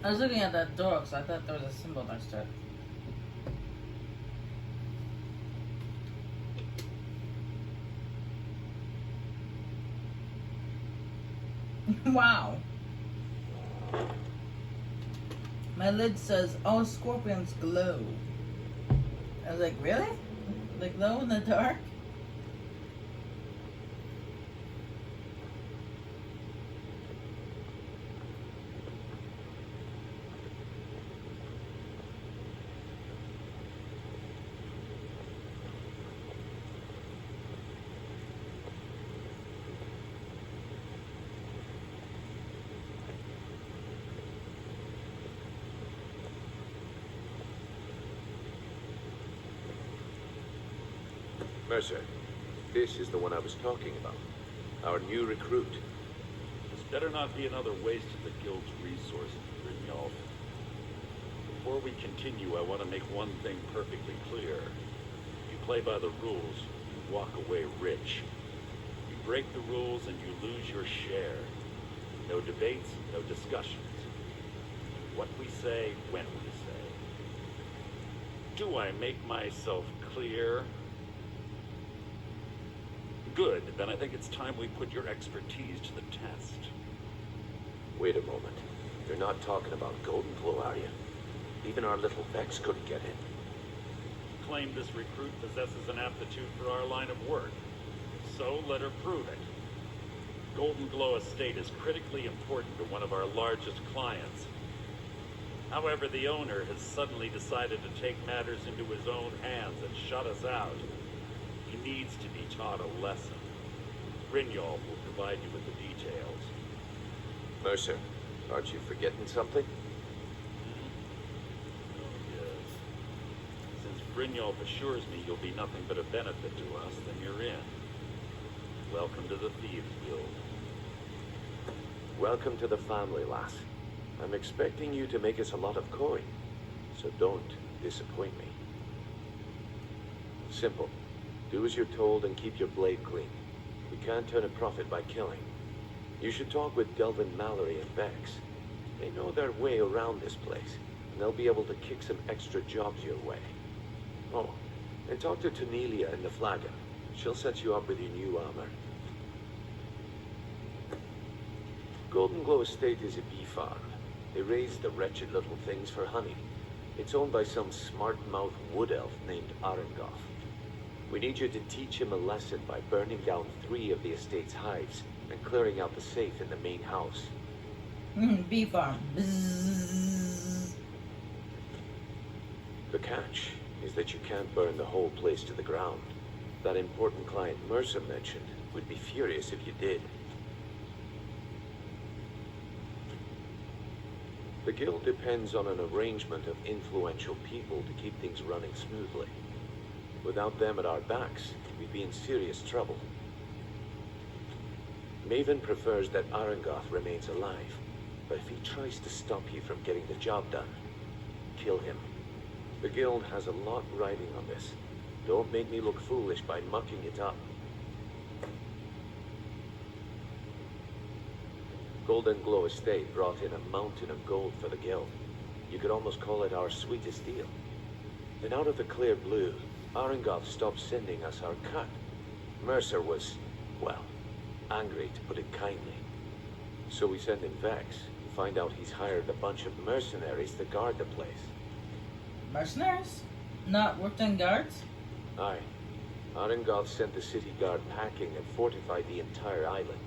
I was looking at that door because I thought there was a symbol next to it. Wow. My lid says, all scorpions glow. I was like, really? They glow in the dark? Mercer, this is the one I was talking about. Our new recruit. This better not be another waste of the guild's resources, Brynjolf. Before we continue, I want to make one thing perfectly clear. You play by the rules, you walk away rich. You break the rules and you lose your share. No debates, no discussions. What we say, when we say. Do I make myself clear? Good, then I think it's time we put your expertise to the test. Wait a moment. You're not talking about Golden Glow, are you? Even our little Vex couldn't get in. Claim this recruit possesses an aptitude for our line of work. So let her prove it. Golden Glow Estate is critically important to one of our largest clients. However, the owner has suddenly decided to take matters into his own hands and shut us out. He needs to be taught a lesson. Brynjolf will provide you with the details. Mercer, aren't you forgetting something? Oh, yes. Since Brynjolf assures me you'll be nothing but a benefit to us, then you're in. Welcome to the Thieves Guild. Welcome to the family, lass. I'm expecting you to make us a lot of coin, so don't disappoint me. Simple. Do as you're told and keep your blade clean. We can't turn a profit by killing. You should talk with Delvin Mallory and Vex. They know their way around this place, and they'll be able to kick some extra jobs your way. Oh, and talk to Tanelia in the Flagon. She'll set you up with your new armor. Golden Glow Estate is a bee farm. They raise the wretched little things for honey. It's owned by some smart-mouthed wood elf named Arengoth. We need you to teach him a lesson by burning down 3 of the estate's hives and clearing out the safe in the main house. Bee farm. Bzzz. The catch is that you can't burn the whole place to the ground. That important client Mercer mentioned would be furious if you did. The guild depends on an arrangement of influential people to keep things running smoothly. Without them at our backs, we'd be in serious trouble. Maven prefers that Arengoth remains alive, but if he tries to stop you from getting the job done, kill him. The guild has a lot riding on this. Don't make me look foolish by mucking it up. Golden Glow Estate brought in a mountain of gold for the guild. You could almost call it our sweetest deal. Then out of the clear blue, Arengoth stopped sending us our cut. Mercer was, well, angry to put it kindly. So we send in Vex and find out he's hired a bunch of mercenaries to guard the place. Mercenaries? Not worked-in guards? Aye. Arengoth sent the city guard packing and fortified the entire island.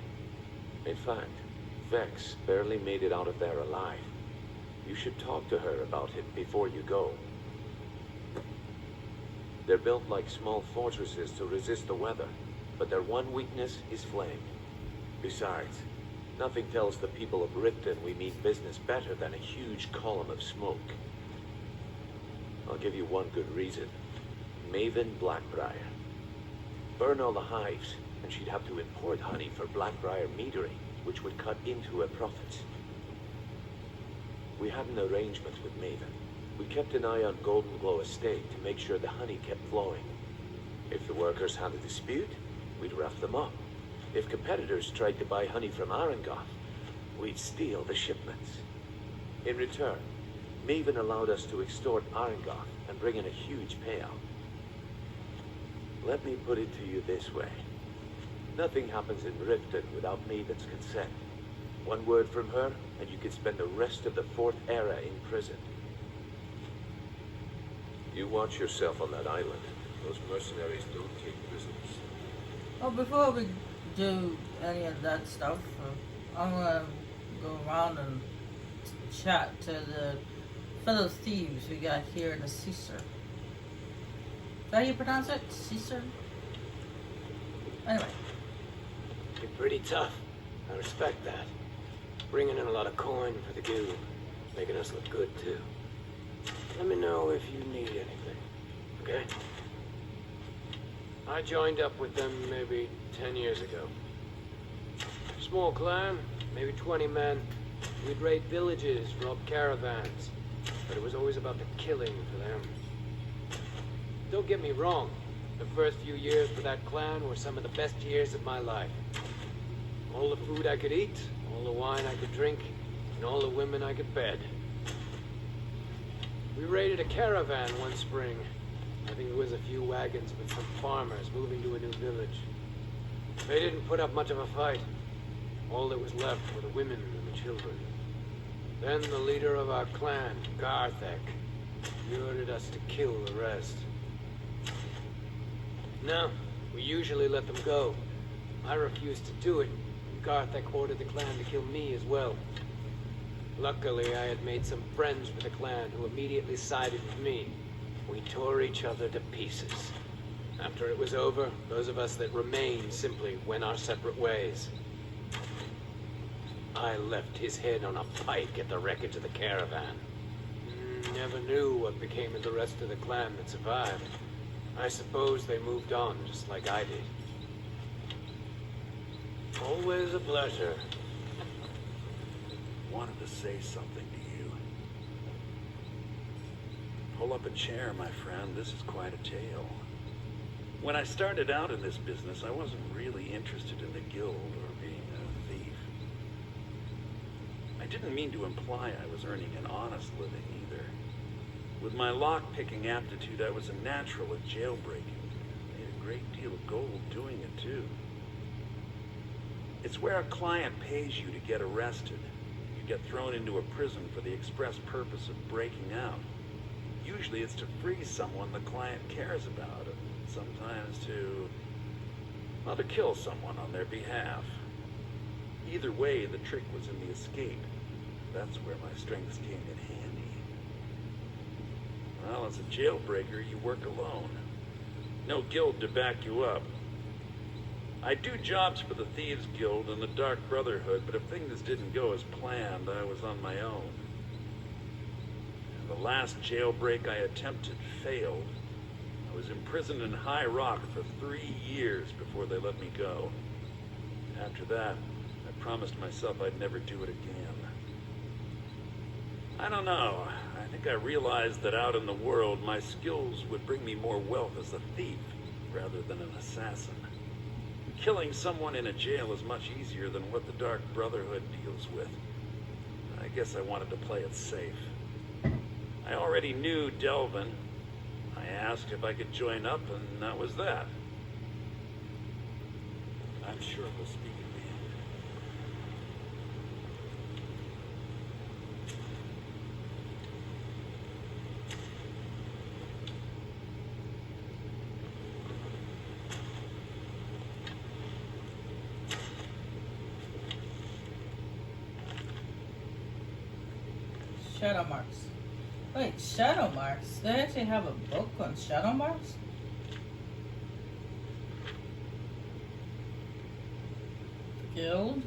In fact, Vex barely made it out of there alive. You should talk to her about it before you go. They're built like small fortresses to resist the weather, but their one weakness is flame. Besides, nothing tells the people of Ripton we mean business better than a huge column of smoke. I'll give you one good reason. Maven Blackbriar. Burn all the hives, and she'd have to import honey for Blackbriar meadery, which would cut into her profits. We had an arrangement with Maven. We kept an eye on Golden Glow Estate to make sure the honey kept flowing. If the workers had a dispute, we'd rough them up. If competitors tried to buy honey from Arengoth, we'd steal the shipments. In return, Maven allowed us to extort Arengoth and bring in a huge payout. Let me put it to you this way. Nothing happens in Riften without Maven's consent. One word from her, and you could spend the rest of the Fourth Era in prison. You watch yourself on that island. Those mercenaries don't take prisoners. Well, before we do any of that stuff, I'm gonna go around and chat to the fellow thieves we got here in the Caesar. Is that how you pronounce it? Caesar? Anyway. You're pretty tough. I respect that. Bringing in a lot of coin for the guild. Making us look good, too. Let me know if you need anything, okay? I joined up with them maybe 10 years ago. Small clan, maybe 20 men. We'd raid villages, rob caravans. But it was always about the killing for them. Don't get me wrong. The first few years for that clan were some of the best years of my life. All the food I could eat, all the wine I could drink, and all the women I could bed. We raided a caravan one spring. I think it was a few wagons with some farmers moving to a new village. They didn't put up much of a fight. All that was left were the women and the children. Then the leader of our clan, Garthek, he ordered us to kill the rest. No, we usually let them go. I refused to do it, and Garthek ordered the clan to kill me as well. Luckily, I had made some friends with the clan who immediately sided with me. We tore each other to pieces. After it was over, those of us that remained simply went our separate ways. I left his head on a pike at the wreckage of the caravan. Never knew what became of the rest of the clan that survived. I suppose they moved on just like I did. Always a pleasure. Wanted to say something to you. Pull up a chair, my friend. This is quite a tale. When I started out in this business, I wasn't really interested in the guild or being a thief. I didn't mean to imply I was earning an honest living either. With my lock-picking aptitude, I was a natural at jailbreaking. Made a great deal of gold doing it, too. It's where a client pays you to get arrested. You get thrown into a prison for the express purpose of breaking out. Usually it's to free someone the client cares about, and sometimes to kill someone on their behalf. Either way, the trick was in the escape. That's where my strengths came in handy. Well, as a jailbreaker, you work alone. No guild to back you up. I do jobs for the Thieves Guild and the Dark Brotherhood, but if things didn't go as planned, I was on my own. And the last jailbreak I attempted failed. I was imprisoned in High Rock for 3 years before they let me go. After that, I promised myself I'd never do it again. I don't know. I think I realized that out in the world, my skills would bring me more wealth as a thief rather than an assassin. Killing someone in a jail is much easier than what the Dark Brotherhood deals with. I guess I wanted to play it safe. I already knew Delvin. I asked if I could join up, and that was that. I'm sure we'll speak again. Shadow marks. Wait, shadow marks? They actually have a book on shadow marks? Guild?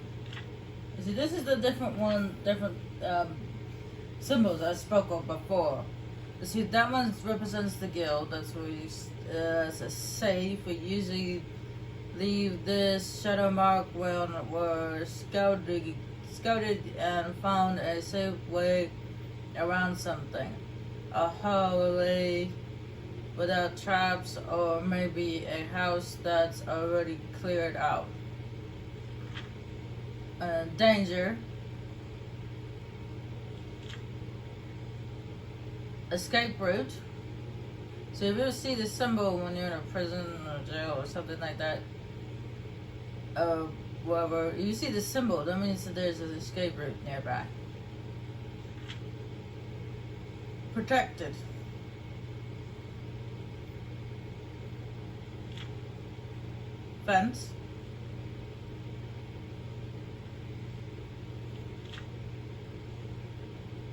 See, this is the different symbols I spoke of before. You see, that one represents the guild. That's where you it's a safe. We usually leave this shadow mark when we're scouted and found a safe way around something. A hallway without traps, or maybe a house that's already cleared out. Danger. escape route. So if you ever see the symbol when you're in a prison or jail or something like that, wherever you see the symbol, that means that there's an escape route nearby. Protected. Fence.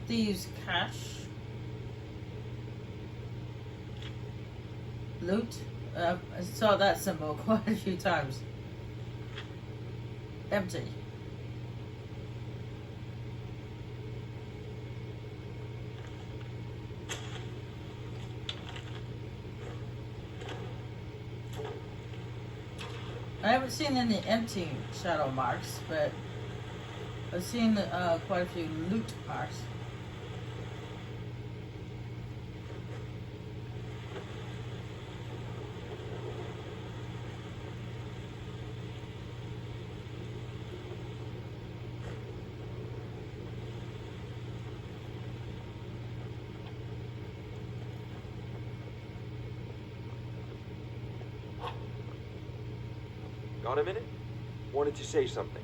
Thieves' cache. Loot. I saw that symbol quite a few times. Empty. I haven't seen any empty shadow marks, but I've seen quite a few loot marks. Got a minute? Wanted to say something.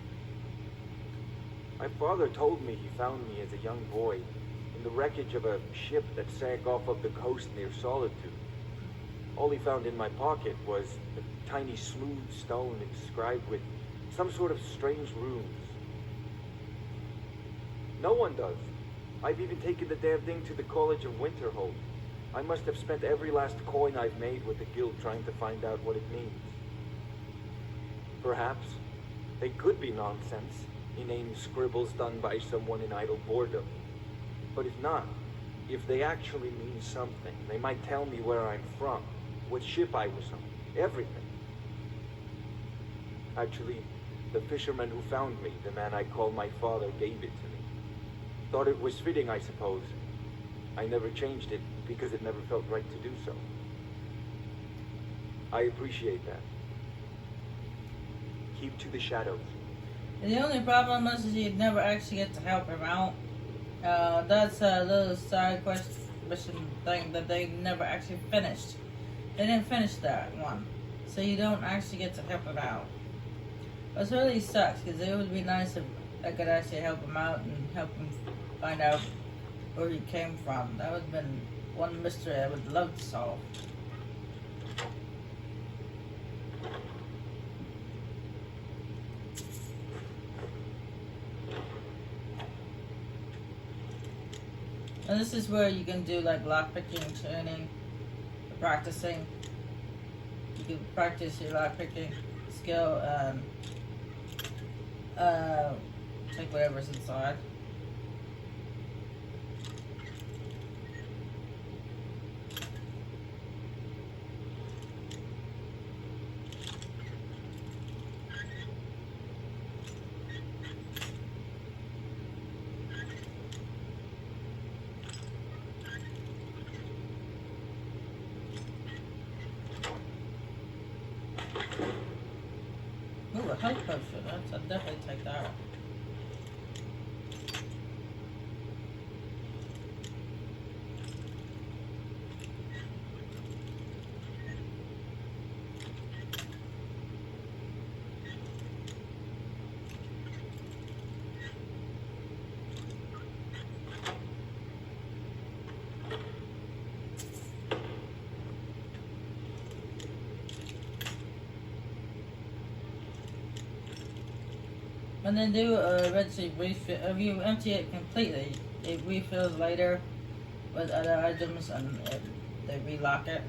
My father told me he found me as a young boy in the wreckage of a ship that sank off of the coast near Solitude. All he found in my pocket was a tiny smooth stone inscribed with some sort of strange runes. No one does. I've even taken the damn thing to the College of Winterhold. I must have spent every last coin I've made with the guild trying to find out what it means. Perhaps they could be nonsense, inane scribbles done by someone in idle boredom. But if not, if they actually mean something, they might tell me where I'm from, what ship I was on, everything. Actually, the fisherman who found me, the man I call my father, gave it to me. Thought it was fitting, I suppose. I never changed it because it never felt right to do so. I appreciate that. Keep to the shadows. And the only problem is you never actually get to help him out. That's a little side quest mission thing that they never actually finished. They didn't finish that one. So you don't actually get to help him out. Which really sucks, because it would be nice if I could actually help him out and help him find out where he came from. That would have been one mystery I would love to solve. And this is where you can do like lockpicking training, practicing. You can practice your lockpicking skill and take whatever's inside. Ooh, a health potion. I'll definitely take that. And then do eventually refill. If you empty it completely, it refills later with other items and they relock it.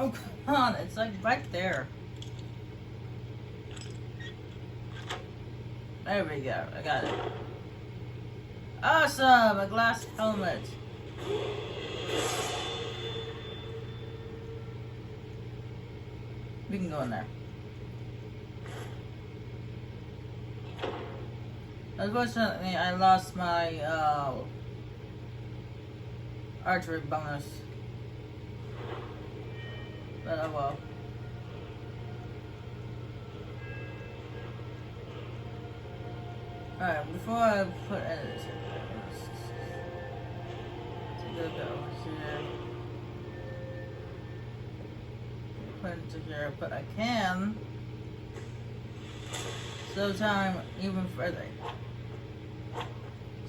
Oh, come on. It's like right there. There we go. I got it. Awesome! A glass helmet. We can go in there. Unfortunately, I lost my archery bonus. But oh well. Alright, before I put edits in there, let's take a look over here. Put it into here, but I can slow time even further.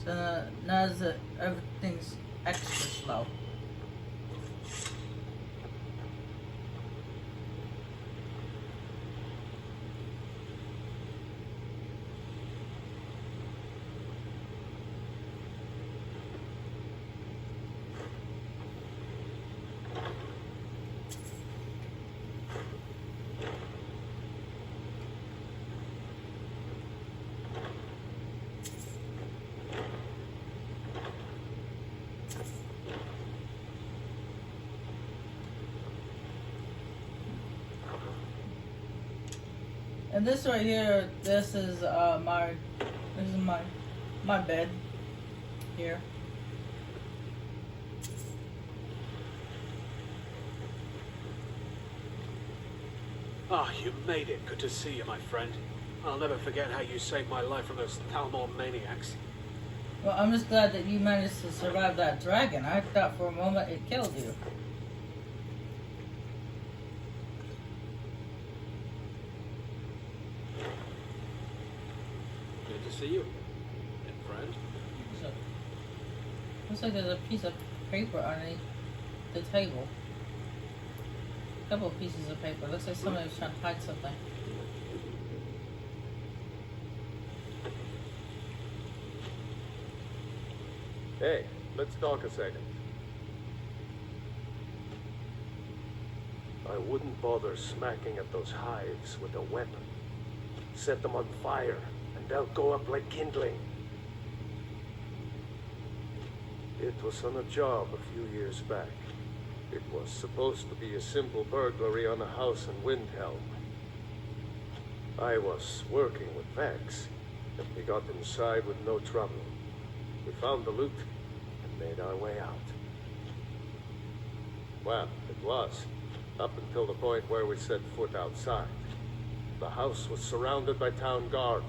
So now that everything's extra slow. And this right here, this is my bed here. Ah, you made it. Good to see you, my friend. I'll never forget how you saved my life from those Thalmor maniacs. Well, I'm just glad that you managed to survive that dragon. I thought for a moment it killed you. Good to see you, and friend. So, looks like there's a piece of paper underneath the table. A couple of pieces of paper. Looks like somebody was trying to hide something. Hey, let's talk a second. I wouldn't bother smacking at those hives with a weapon. Set them on fire, and they'll go up like kindling. It was on a job a few years back. It was supposed to be a simple burglary on a house in Windhelm. I was working with Vex, and we got inside with no trouble. We found the loot and made our way out. Well, it was, up until the point where we set foot outside. The house was surrounded by town guard.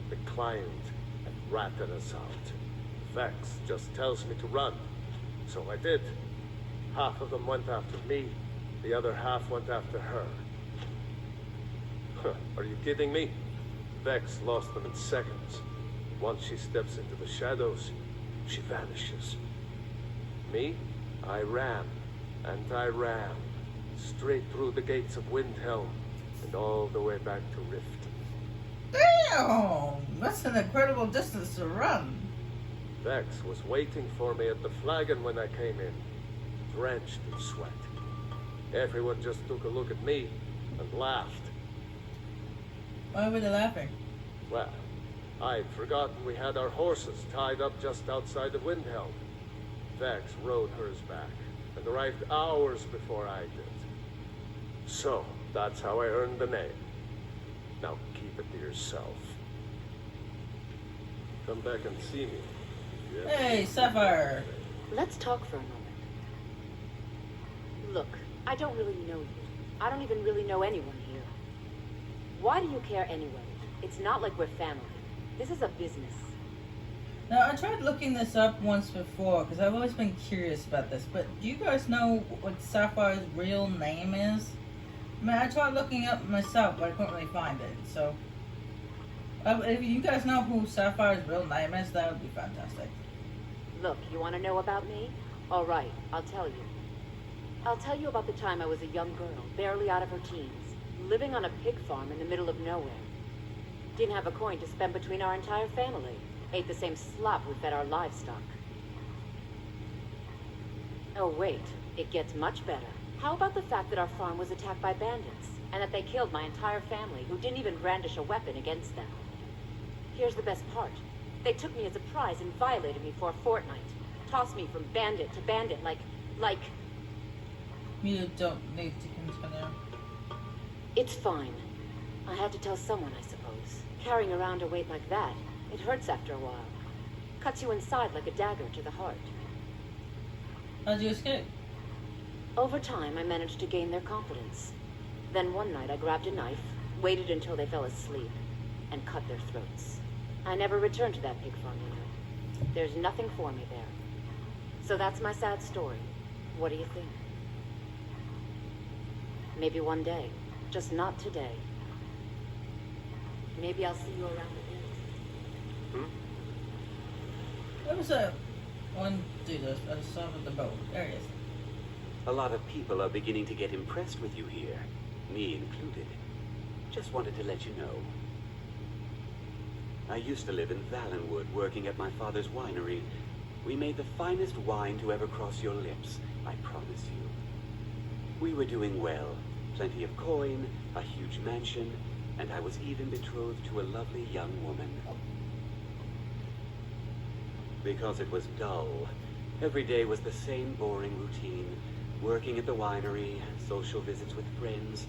They climbed and ratted us out. Vex just tells me to run, so I did. Half of them went after me, the other half went after her. Are you kidding me? Vex lost them in seconds. Once she steps into the shadows, she vanishes. Me? I ran, and I ran, straight through the gates of Windhelm, and all the way back to Rift. Damn! That's an incredible distance to run. Vex was waiting for me at the flagon when I came in, drenched in sweat. Everyone just took a look at me and laughed. Why were they laughing? Well, I'd forgotten we had our horses tied up just outside of Windhelm. Vex rode hers back and arrived hours before I did. So, that's how I earned the name. Now keep it to yourself. Come back and see me. Hey, Sapphire! Let's talk for a moment. Look, I don't really know you. I don't even really know anyone here. Why do you care anyway? It's not like we're family. This is a business. Now, I tried looking this up once before, because I've always been curious about this, but do you guys know what Sapphire's real name is? I mean, I tried looking up myself, but I couldn't really find it, so... if you guys know who Sapphire's real name is, that would be fantastic. Look, you want to know about me? All right, I'll tell you. I'll tell you about the time I was a young girl, barely out of her teens, living on a pig farm in the middle of nowhere. Didn't have a coin to spend between our entire family. Ate the same slop we fed our livestock. Oh wait, it gets much better. How about the fact that our farm was attacked by bandits, and that they killed my entire family, who didn't even brandish a weapon against them? Here's the best part. They took me as a prize and violated me for a fortnight. Tossed me from bandit to bandit like... You don't need to continue. It's fine. I had to tell someone, I suppose. Carrying around a weight like that, it hurts after a while. Cuts you inside like a dagger to the heart. How'd you escape? Over time, I managed to gain their confidence. Then one night, I grabbed a knife, waited until they fell asleep, and cut their throats. I never returned to that pig farm, you know. There's nothing for me there. So that's my sad story. What do you think? Maybe one day. Just not today. Maybe I'll see you around the hills. There was a one dude I saw with the boat. There he is. A lot of people are beginning to get impressed with you here, me included. Just wanted to let you know. I used to live in Valenwood, working at my father's winery. We made the finest wine to ever cross your lips, I promise you. We were doing well. Plenty of coin, a huge mansion, and I was even betrothed to a lovely young woman. Because it was dull. Every day was the same boring routine. Working at the winery, social visits with friends,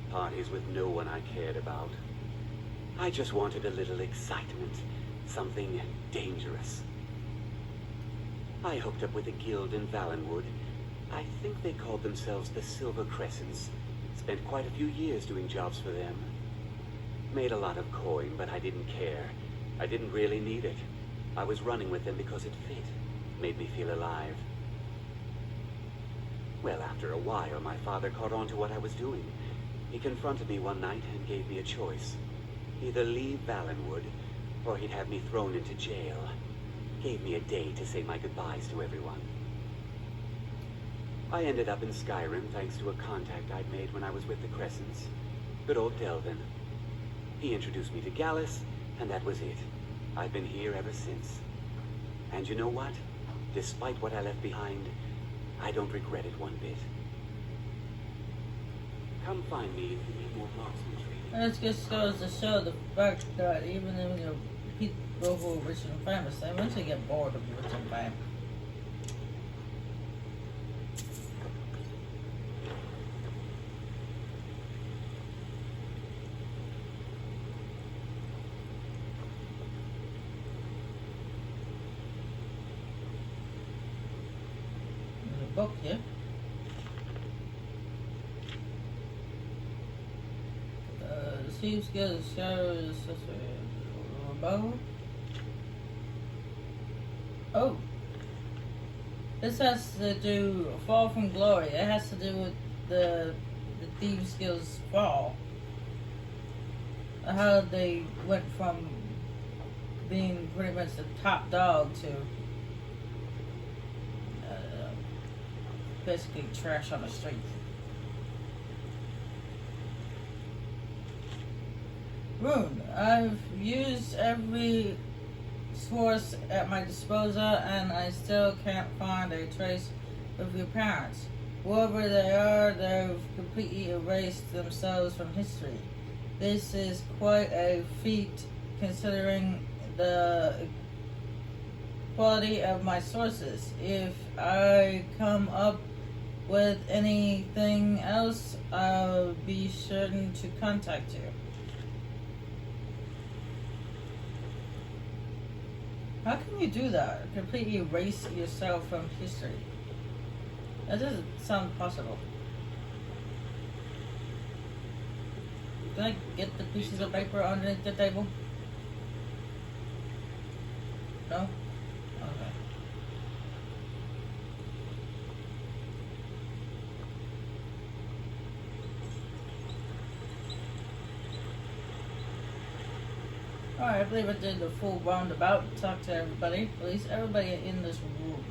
parties with no one I cared about. I just wanted a little excitement, something dangerous. I hooked up with a guild in Valenwood. I think they called themselves the Silver Crescents. Spent quite a few years doing jobs for them. Made a lot of coin, but I didn't care. I didn't really need it. I was running with them because it fit. Made me feel alive. Well, after a while, my father caught on to what I was doing. He confronted me one night and gave me a choice. Either leave Valenwood, or he'd have me thrown into jail. Gave me a day to say my goodbyes to everyone. I ended up in Skyrim thanks to a contact I'd made when I was with the Crescents. Good old Delvin. He introduced me to Gallus, and that was it. I've been here ever since. And you know what? Despite what I left behind, I don't regret it one bit. Come find me if you need more marksman training. It just goes to show the fact that even if people who are rich and famous, they eventually get bored of rich and famous. Book here. Thieves skills shows bow. Oh, this has to do fall from glory. It has to do with the Thieves skills fall. How they went from being pretty much the top dog to basically trash on the street. Rune. I've used every source at my disposal and I still can't find a trace of your parents. Whoever they are, they've completely erased themselves from history. This is quite a feat considering the quality of my sources. If I come up with anything else, I'll be certain to contact you. How can you do that? Completely erase yourself from history? That doesn't sound possible. Can I get the pieces of paper underneath the table? No? Okay. Alright, I believe I did the full roundabout. Talk to everybody, please. Everybody in this room.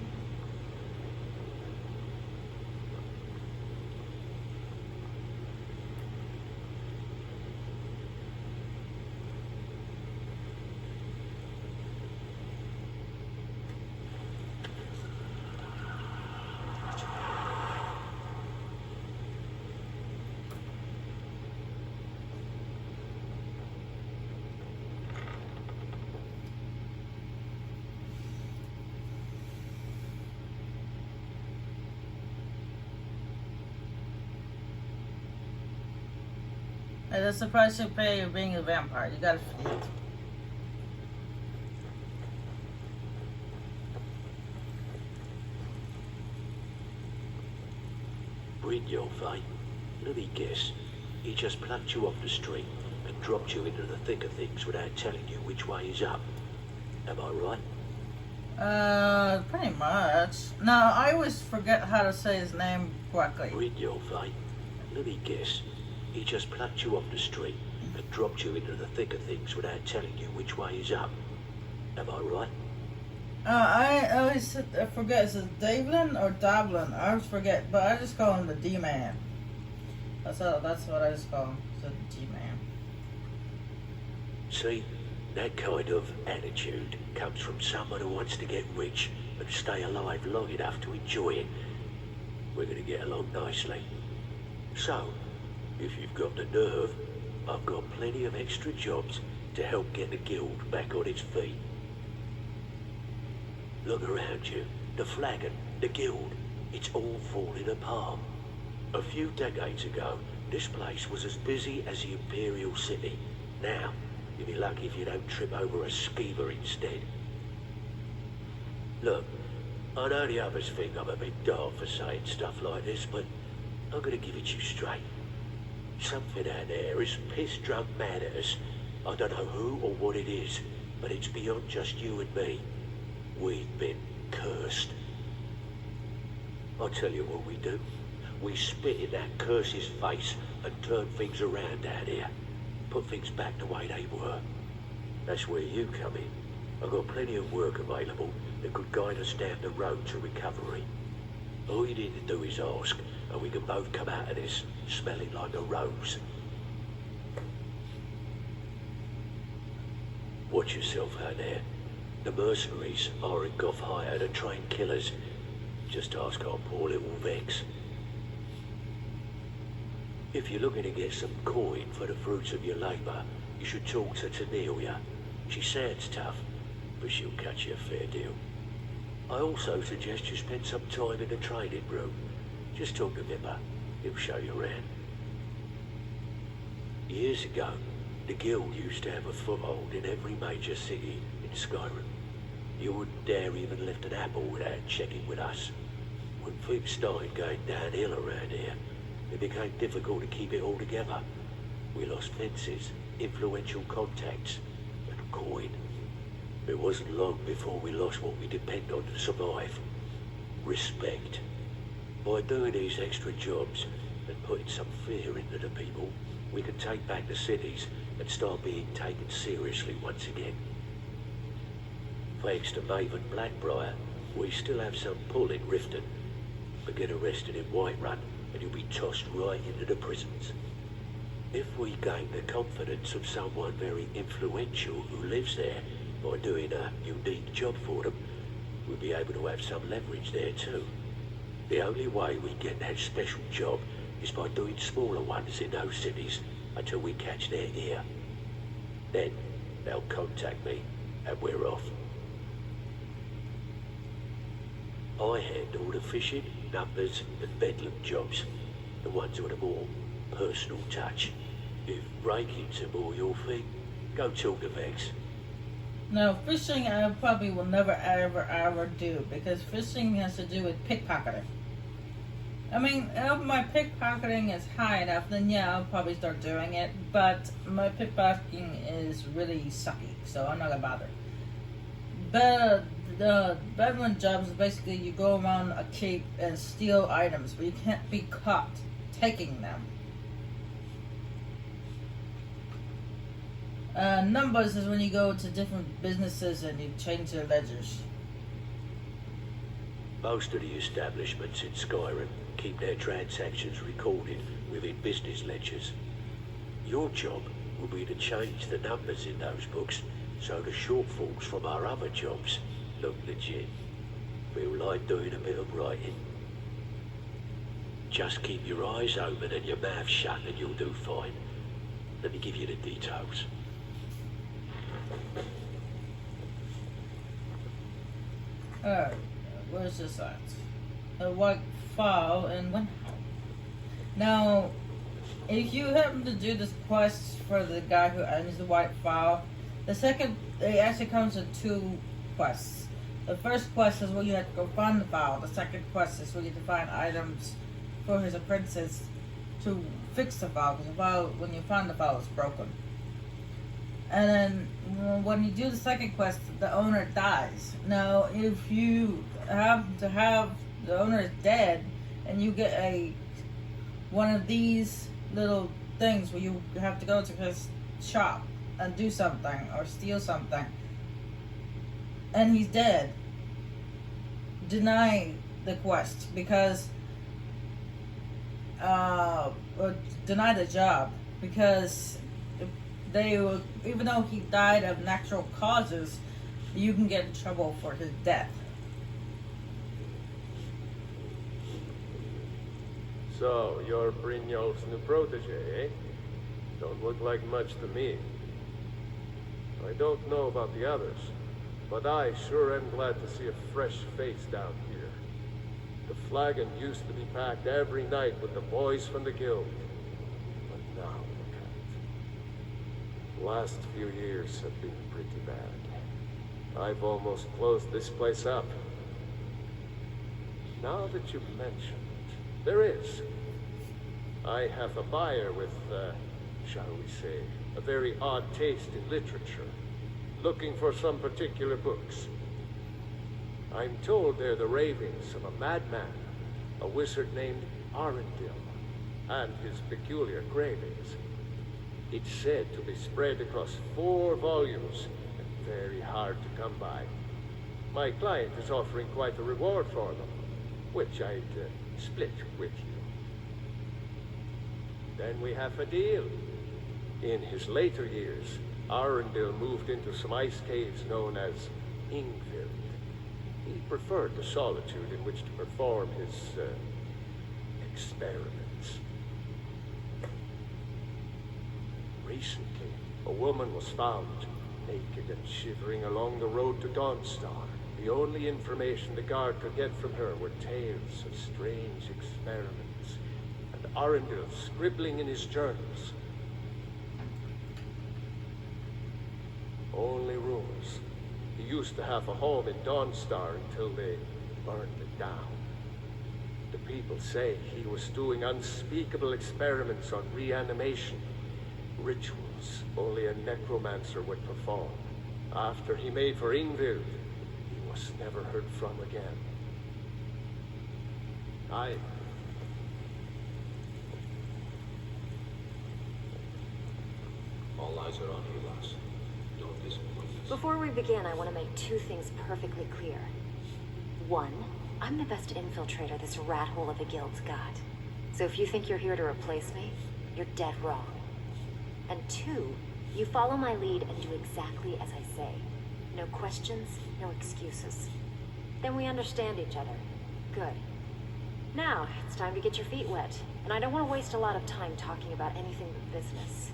Hey, that's the price you pay of being a vampire. You gotta feed it. Read your fate. Let me guess. He just plucked you off the street and dropped you into the thick of things without telling you which way is up. Am I right? Pretty much. No, I always forget how to say his name correctly. Read your fate. Let me guess. He just plucked you off the street and dropped you into the thick of things without telling you which way is up. Am I right? I always forget, is it Davlin or Davlin? I always forget, but I just call him the D-Man. That's what I just call him, the D-Man. See, that kind of attitude comes from someone who wants to get rich and stay alive long enough to enjoy it. We're going to get along nicely. So, if you've got the nerve, I've got plenty of extra jobs to help get the guild back on its feet. Look around you. The flagon, the guild, it's all falling apart. A few decades ago, this place was as busy as the Imperial City. Now, you'll be lucky if you don't trip over a skeever instead. Look, I know the others think I'm a bit daft for saying stuff like this, but I'm gonna give it you straight. Something out there is piss-drunk mad at us. I don't know who or what it is, but it's beyond just you and me. We've been cursed. I'll tell you what we do. We spit in that curse's face and turn things around out here. Put things back the way they were. That's where you come in. I've got plenty of work available that could guide us down the road to recovery. All you need to do is ask, and we can both come out of this smelling like a rose. Watch yourself out there. The mercenaries aren't Goth hired to train killers. Just ask our poor little Vex. If you're looking to get some coin for the fruits of your labour, you should talk to Tanelia. She sounds tough, but she'll cut you a fair deal. I also suggest you spend some time in the training room. Just talk to Vipper. He'll show you around. Years ago, the guild used to have a foothold in every major city in Skyrim. You wouldn't dare even lift an apple without checking with us. When things started going downhill around here, it became difficult to keep it all together. We lost fences, influential contacts, and coin. It wasn't long before we lost what we depend on to survive. Respect. By doing these extra jobs and putting some fear into the people, we can take back the cities and start being taken seriously once again. Thanks to Maven Blackbriar, we still have some pull in Riften. But get arrested in Whiterun and you'll be tossed right into the prisons. If we gain the confidence of someone very influential who lives there by doing a unique job for them, we'll be able to have some leverage there too. The only way we get that special job is by doing smaller ones in those cities until we catch their ear. Then they'll contact me and we're off. I handle the fishing, numbers and bedlam jobs, the ones with a more personal touch. If breaking's a more your thing, go talk to Vex. No, fishing I probably will never ever do, because fishing has to do with pickpocketing. I mean, if my pickpocketing is high enough, then yeah, I'll probably start doing it, but my pickpocketing is really sucky, so I'm not gonna bother. But the bedlam jobs is basically you go around a keep and steal items, but you can't be caught taking them. Numbers is when you go to different businesses and you change their ledgers. Most of the establishments in Skyrim keep their transactions recorded within business ledgers. Your job will be to change the numbers in those books so the shortfalls from our other jobs look legit. Feel like doing a bit of writing. Just keep your eyes open and your mouth shut and you'll do fine. Let me give you the details. Alright, where's this at? The white file and when. Now, if you happen to do this quest for the guy who owns the white file, it actually comes in two quests. The first quest is where you have to go find the file. The second quest is where you have to find items for his apprentices to fix the file, because the file, when you find the file, is broken. And then when you do the second quest, the owner dies. Now, if you have to have the owner is dead, and you get one of these little things where you have to go to his shop and do something or steal something, and he's dead, deny the quest, because or deny the job, because even though he died of natural causes, you can get in trouble for his death. So, you're Brynjolf's new protege, eh? Don't look like much to me. I don't know about the others, but I sure am glad to see a fresh face down here. The flagon used to be packed every night with the boys from the guild. But now, look at it. The last few years have been pretty bad. I've almost closed this place up. Now that you mention it, there is. I have a buyer with, shall we say, a very odd taste in literature, looking for some particular books. I'm told they're the ravings of a madman, a wizard named Arundel, and his peculiar cravings. It's said to be spread across 4 volumes and very hard to come by. My client is offering quite a reward for them, which I'd split with you. Then we have a deal. In his later years, Arundel moved into some ice caves known as Ingvild. He preferred the solitude in which to perform his experiments. Recently, a woman was found, naked and shivering along the road to Dawnstar. The only information the guard could get from her were tales of strange experiments, and Arundel scribbling in his journals. Only rumors. He used to have a home in Dawnstar until they burned it down. The people say he was doing unspeakable experiments on reanimation, rituals only a necromancer would perform. After he made for Ingvild, he was never heard from again. All eyes are on you, lass. Don't disappoint us. Before we begin, I want to make 2 things perfectly clear. 1, I'm the best infiltrator this rat hole of a guild's got. So if you think you're here to replace me, you're dead wrong. And 2, you follow my lead and do exactly as I say. No questions, no excuses. Then we understand each other. Good. Now, it's time to get your feet wet. And I don't want to waste a lot of time talking about anything but business.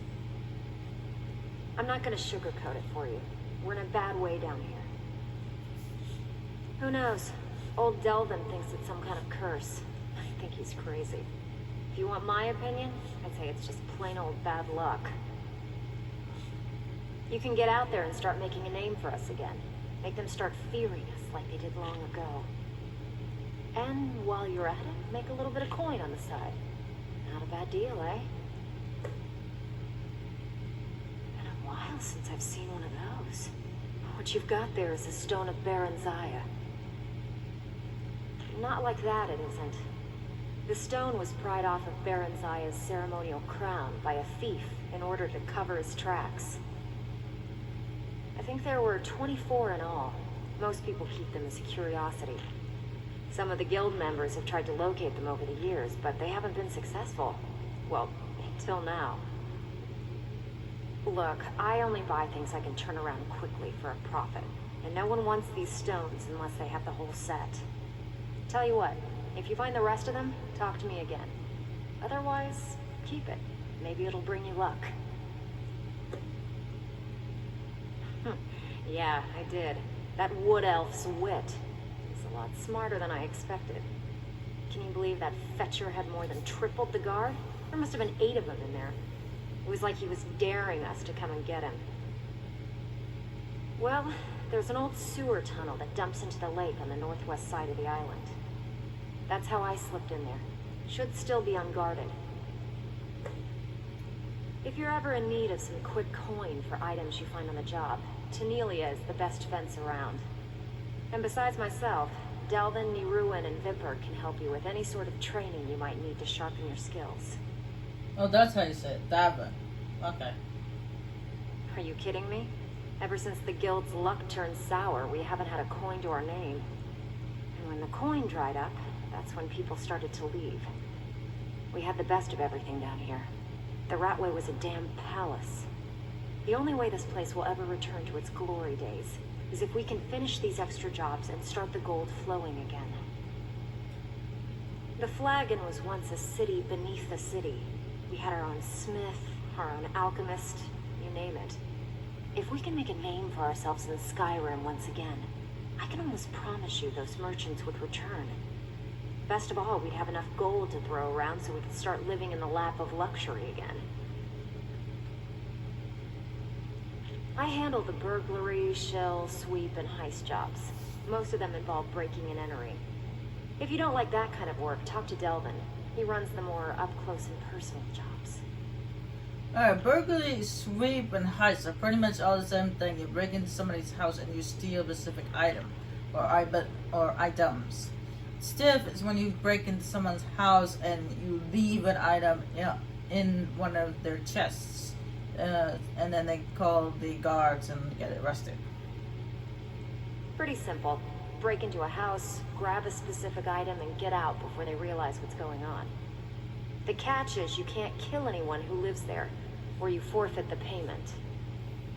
I'm not going to sugarcoat it for you. We're in a bad way down here. Who knows? Old Delvin thinks it's some kind of curse. I think he's crazy. If you want my opinion, I'd say it's just plain old bad luck. You can get out there and start making a name for us again. Make them start fearing us like they did long ago. And while you're at it, make a little bit of coin on the side. Not a bad deal, eh? Been a while since I've seen one of those. What you've got there is a stone of Baron Zaya. Not like that, it isn't. The stone was pried off of Baron Zaya's ceremonial crown by a thief in order to cover his tracks. I think there were 24 in all. Most people keep them as a curiosity. Some of the guild members have tried to locate them over the years, but they haven't been successful. Well, until now. Look, I only buy things I can turn around quickly for a profit. And no one wants these stones unless they have the whole set. Tell you what, if you find the rest of them, talk to me again. Otherwise, keep it. Maybe it'll bring you luck. Yeah, I did. That wood elf's wit is a lot smarter than I expected. Can you believe that fetcher had more than tripled the guard? There must have been 8 of them in there. It was like he was daring us to come and get him. Well, there's an old sewer tunnel that dumps into the lake on the northwest side of the island. That's how I slipped in there. Should still be unguarded. If you're ever in need of some quick coin for items you find on the job, Tanelia is the best fence around. And besides myself, Delvin, Niruin, and Vipper can help you with any sort of training you might need to sharpen your skills. Oh, that's how you say it. Davin. Okay. Are you kidding me? Ever since the guild's luck turned sour, we haven't had a coin to our name. And when the coin dried up, that's when people started to leave. We had the best of everything down here. The Ratway was a damn palace. The only way this place will ever return to its glory days is if we can finish these extra jobs and start the gold flowing again. The Flagon was once a city beneath the city. We had our own smith, our own alchemist, you name it. If we can make a name for ourselves in Skyrim once again, I can almost promise you those merchants would return. Best of all, we'd have enough gold to throw around so we could start living in the lap of luxury again. I handle the burglary, shell, sweep, and heist jobs. Most of them involve breaking and entering. If you don't like that kind of work, talk to Delvin. He runs the more up-close and personal jobs. Alright, burglary, sweep, and heist are pretty much all the same thing. You break into somebody's house and you steal a specific item or items. Stiff is when you break into someone's house and you leave an item in one of their chests. And then they call the guards and get it arrested. Pretty simple. Break into a house, grab a specific item, and get out before they realize what's going on. The catch is you can't kill anyone who lives there, or you forfeit the payment.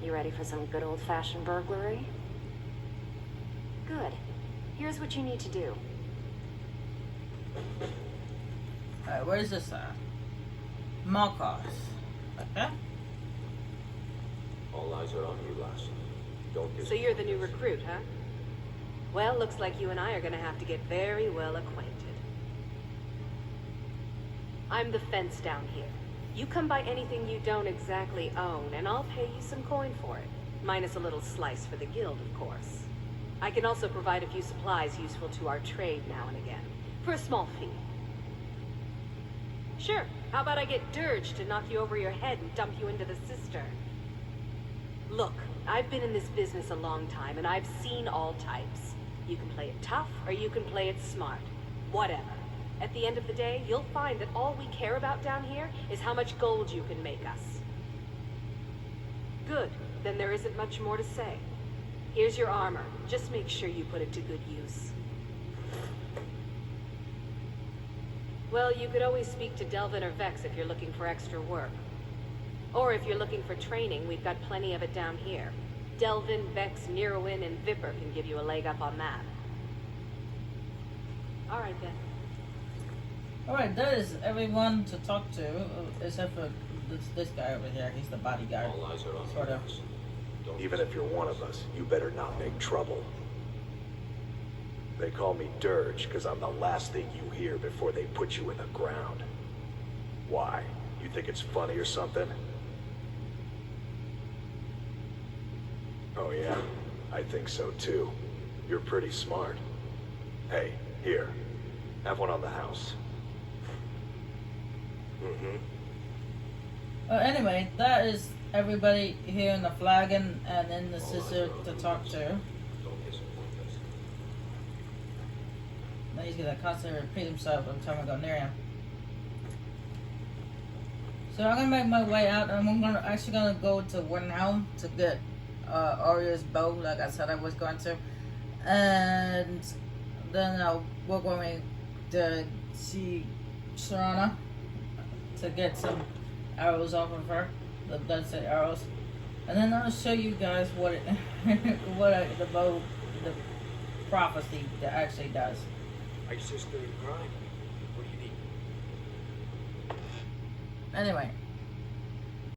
You ready for some good old-fashioned burglary? Good. Here's what you need to do. Alright, where is this at? Markov. Okay. All eyes are on you, lass. Don't So you're the new recruit, huh? Well, looks like you and I are gonna have to get very well acquainted. I'm the fence down here. You come by anything you don't exactly own, and I'll pay you some coin for it. Minus a little slice for the guild, of course. I can also provide a few supplies useful to our trade now and again, for a small fee. Sure, how about I get Dirge to knock you over your head and dump you into the cistern? Look, I've been in this business a long time, and I've seen all types. You can play it tough, or you can play it smart. Whatever. At the end of the day, you'll find that all we care about down here is how much gold you can make us. Good. Then there isn't much more to say. Here's your armor. Just make sure you put it to good use. Well, you could always speak to Delvin or Vex if you're looking for extra work. Or if you're looking for training, we've got plenty of it down here. Delvin, Vex, Niruin, and Vipper can give you a leg up on that. Alright then. Alright, that is everyone to talk to, except for this guy over here. He's the bodyguard. All eyes are on Sort of. Even if you're one of us, you better not make trouble. They call me Dirge because I'm the last thing you hear before they put you in the ground. Why? You think it's funny or something? Oh yeah, I think so too. You're pretty smart. Hey, here. Have one on the house. Anyway, that is everybody here in the Flagon and in the Scissor to talk to. Now he's gonna constantly repeat himself every time I go near him. So I'm gonna make my way out, and I'm actually gonna go to Windhelm to get Arya's bow, like I said I was going to, and then we're going to see Sharana to get some arrows off of her, the bloodset arrows, and then I'll show you guys what it, the bow, the prophecy that actually does. My sister in crime. What do you need? Anyway.